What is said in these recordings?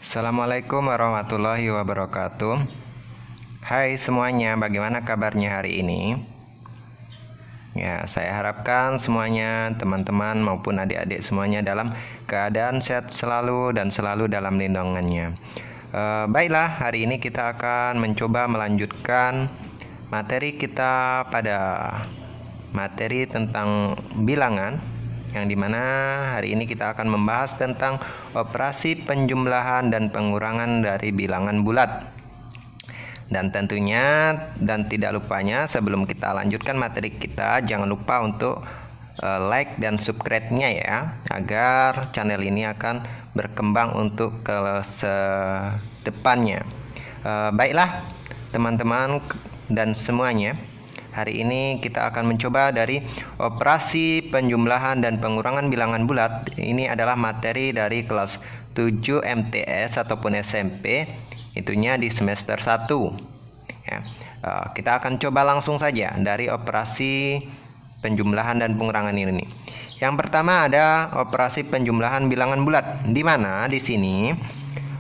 Assalamualaikum warahmatullahi wabarakatuh. Hai semuanya, bagaimana kabarnya hari ini? Ya, saya harapkan semuanya, teman-teman maupun adik-adik semuanya dalam keadaan sehat selalu dan selalu dalam lindungannya. Baiklah, hari ini kita akan mencoba melanjutkan materi kita pada materi tentang bilangan, yang dimana hari ini kita akan membahas tentang operasi penjumlahan dan pengurangan dari bilangan bulat. Dan tentunya dan tidak lupanya sebelum kita lanjutkan materi kita, jangan lupa untuk like dan subscribe-nya ya, agar channel ini akan berkembang untuk ke depannya. Baiklah teman-teman dan semuanya, hari ini kita akan mencoba dari operasi penjumlahan dan pengurangan bilangan bulat. Ini adalah materi dari kelas 7 MTS ataupun SMP, itunya di semester 1 ya. Kita akan coba langsung saja dari operasi penjumlahan dan pengurangan ini. Yang pertama ada operasi penjumlahan bilangan bulat, di mana di sini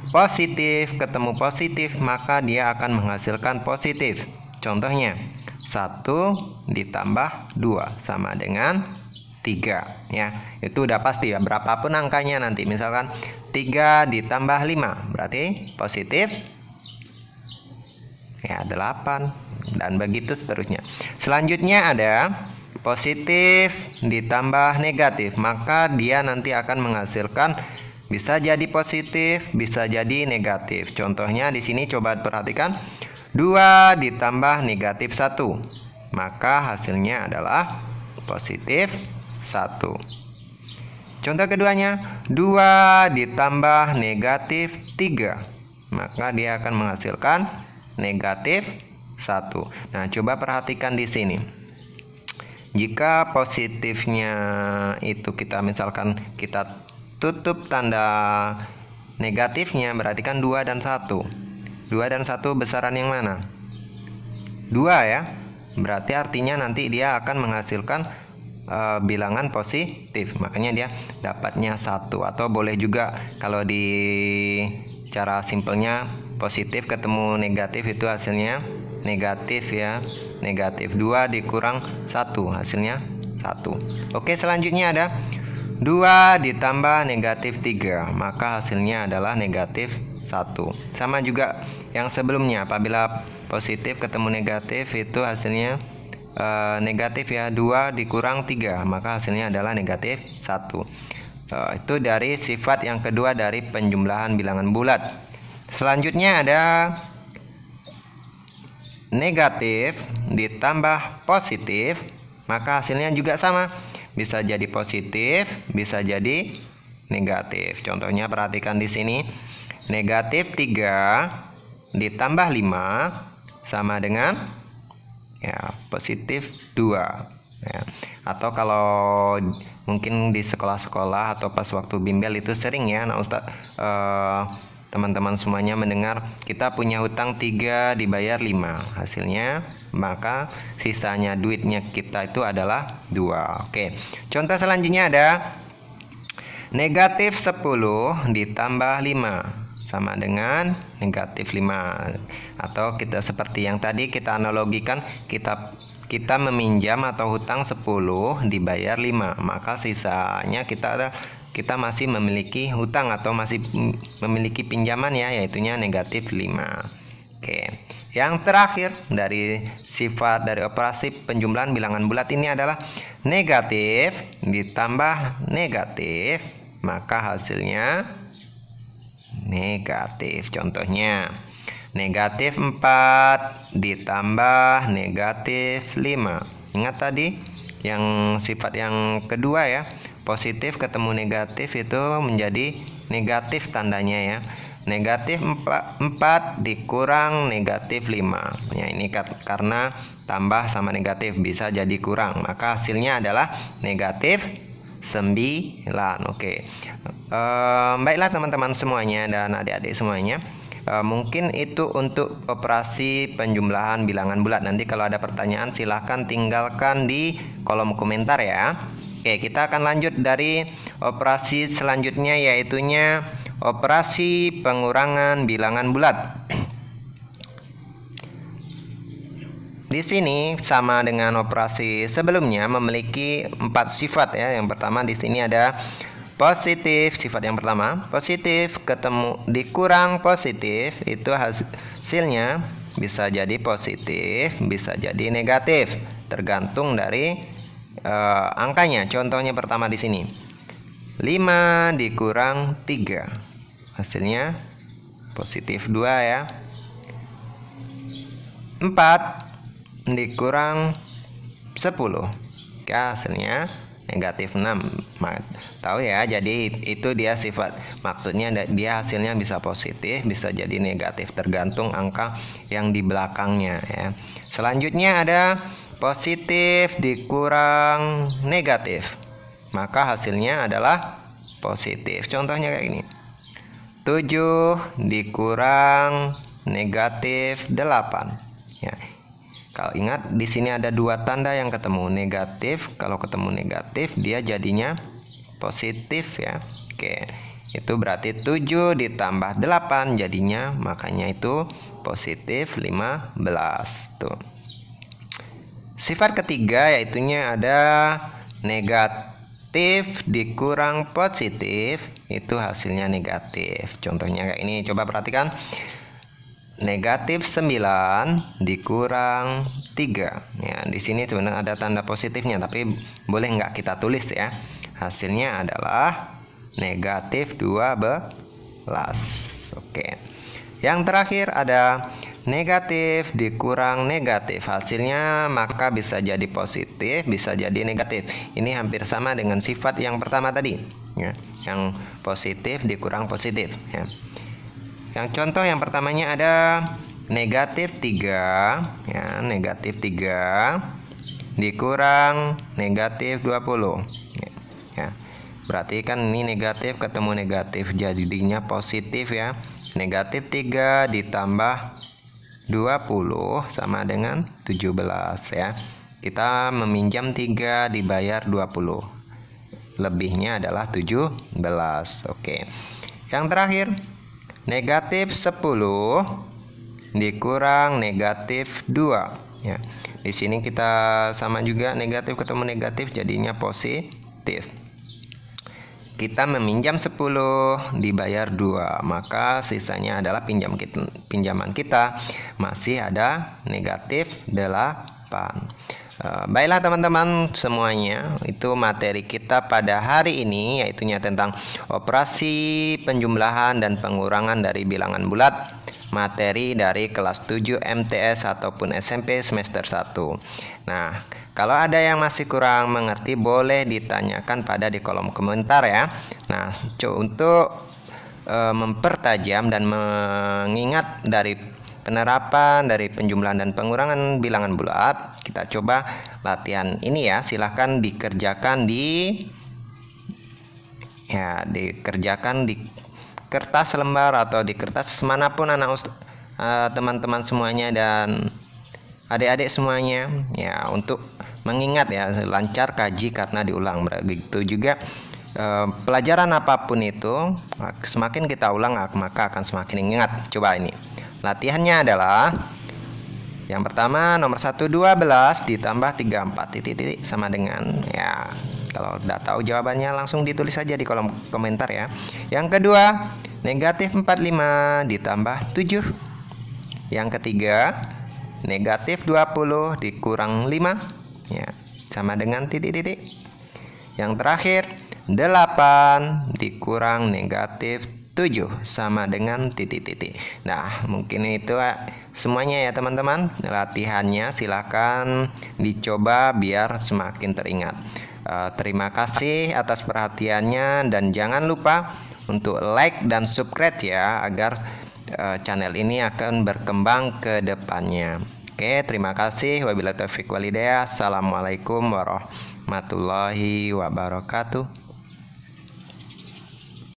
positif ketemu positif, maka dia akan menghasilkan positif. Contohnya 1 ditambah 2 sama dengan 3 ya. Itu udah pasti ya, berapapun angkanya nanti. Misalkan 3 ditambah 5 berarti positif ya 8, dan begitu seterusnya. Selanjutnya ada positif ditambah negatif, maka dia nanti akan menghasilkan bisa jadi positif, bisa jadi negatif. Contohnya di sini coba perhatikan, 2 ditambah negatif 1, maka hasilnya adalah positif 1. Contoh keduanya, 2 ditambah negatif 3, maka dia akan menghasilkan negatif 1. Nah, coba perhatikan di sini. Jika positifnya itu kita misalkan kita tutup tanda negatifnya, berarti kan 2 dan 1. 2 dan 1 besaran yang mana? 2 ya. Berarti artinya nanti dia akan menghasilkan bilangan positif. Makanya dia dapatnya 1. Atau boleh juga kalau di cara simpelnya positif ketemu negatif itu hasilnya negatif ya. Negatif 2 dikurang 1 hasilnya 1. Oke, selanjutnya ada 2 ditambah negatif 3, maka hasilnya adalah negatif 1. Sama juga yang sebelumnya, apabila positif ketemu negatif itu hasilnya negatif ya, 2 dikurang 3, maka hasilnya adalah negatif 1. Itu dari sifat yang kedua dari penjumlahan bilangan bulat. Selanjutnya ada negatif ditambah positif, maka hasilnya juga sama, bisa jadi positif, bisa jadi negatif. Contohnya perhatikan di sini, negatif 3 ditambah 5 sama dengan ya positif 2 ya. Atau kalau mungkin di sekolah-sekolah atau pas waktu bimbel itu sering ya, nah teman-teman semuanya mendengar kita punya hutang 3 dibayar 5, hasilnya maka sisanya duitnya kita itu adalah 2. Oke, contoh selanjutnya ada negatif 10 ditambah 5 sama dengan negatif 5. Atau kita seperti yang tadi kita analogikan, kita meminjam atau hutang 10 dibayar 5, maka sisanya kita masih memiliki hutang atau masih memiliki pinjaman ya, yaitunya negatif 5. Oke, yang terakhir dari sifat dari operasi penjumlahan bilangan bulat ini adalah negatif ditambah negatif, maka hasilnya negatif. Contohnya negatif 4 ditambah negatif 5. Ingat tadi yang sifat yang kedua ya, positif ketemu negatif itu menjadi negatif tandanya ya. Negatif 4 dikurang negatif 5 ya, ini karena tambah sama negatif bisa jadi kurang, maka hasilnya adalah negatif 9. Oke. Baiklah teman-teman semuanya dan adik-adik semuanya, mungkin itu untuk operasi penjumlahan bilangan bulat. Nanti kalau ada pertanyaan silahkan tinggalkan di kolom komentar ya. Oke, kita akan lanjut dari operasi selanjutnya, yaitunya operasi pengurangan bilangan bulat. Di sini sama dengan operasi sebelumnya, memiliki 4 sifat ya. Yang pertama di sini ada positif, sifat yang pertama positif ketemu dikurang positif, itu hasilnya bisa jadi positif, bisa jadi negatif, tergantung dari angkanya. Contohnya pertama di sini 5 dikurang 3, hasilnya positif 2 ya. 4 dikurang 10, ya, hasilnya negatif 6. Tahu ya, jadi itu dia sifat, maksudnya dia hasilnya bisa positif, bisa jadi negatif, tergantung angka yang di belakangnya ya. Selanjutnya ada positif dikurang negatif, maka hasilnya adalah positif. Contohnya kayak gini, 7 dikurang negatif 8 ya. Kalau ingat di sini ada 2 tanda yang ketemu negatif. Kalau ketemu negatif dia jadinya positif ya. Oke, itu berarti 7 ditambah 8 jadinya, makanya itu positif 15 tuh. Sifat ketiga yaitunya ada negatif dikurang positif, itu hasilnya negatif. Contohnya kayak ini, coba perhatikan. Negatif 9 dikurang 3 ya. Di sini sebenarnya ada tanda positifnya, tapi boleh nggak kita tulis ya. Hasilnya adalah negatif 12. Oke. Yang terakhir ada negatif dikurang negatif, hasilnya maka bisa jadi positif, bisa jadi negatif. Ini hampir sama dengan sifat yang pertama tadi ya, yang positif dikurang positif ya. Yang contoh yang pertamanya ada negatif 3 ya, negatif 3 dikurang negatif 20 ya. Berarti kan ini negatif ketemu negatif jadinya positif ya. Negatif 3 ditambah 20 sama dengan 17 ya. Kita meminjam 3 dibayar 20. Lebihnya adalah 17. Oke. Yang terakhir negatif 10 dikurang negatif 2 ya. Di sini kita sama juga, negatif ketemu negatif jadinya positif. Kita meminjam 10 dibayar 2, maka sisanya adalah pinjaman kita masih ada negatif 8. Baiklah teman-teman semuanya, itu materi kita pada hari ini, yaitunya tentang operasi penjumlahan dan pengurangan dari bilangan bulat, materi dari kelas 7 MTS ataupun SMP semester 1. Nah, kalau ada yang masih kurang mengerti boleh ditanyakan pada di kolom komentar ya. Nah, untuk mempertajam dan mengingat dari penerapan dari penjumlahan dan pengurangan bilangan bulat, kita coba latihan ini ya. Silahkan dikerjakan dikerjakan di kertas lembar atau di kertas manapun teman-teman semuanya dan adik-adik semuanya ya, untuk mengingat ya, lancar kaji karena diulang. Begitu juga pelajaran apapun itu, semakin kita ulang maka akan semakin ingat. Coba ini latihannya adalah yang pertama, nomor 1 12 ditambah 34 titik sama dengan ya. Kalau udah tahu jawabannya langsung ditulis saja di kolom komentar ya. Yang kedua, negatif 45 ditambah 7. Yang ketiga, negatif 20 dikurang 5 ya, sama dengan titik-titik. Yang terakhir, 8 dikurang negatif 7 sama dengan titik-titik. Nah, mungkin itu semuanya ya teman-teman. Latihannya silahkan dicoba biar semakin teringat. Terima kasih atas perhatiannya dan jangan lupa untuk like dan subscribe ya, agar channel ini akan berkembang ke depannya. Oke, terima kasih. Wabillahi taufiq walhidayah. Assalamualaikum warahmatullahi wabarakatuh.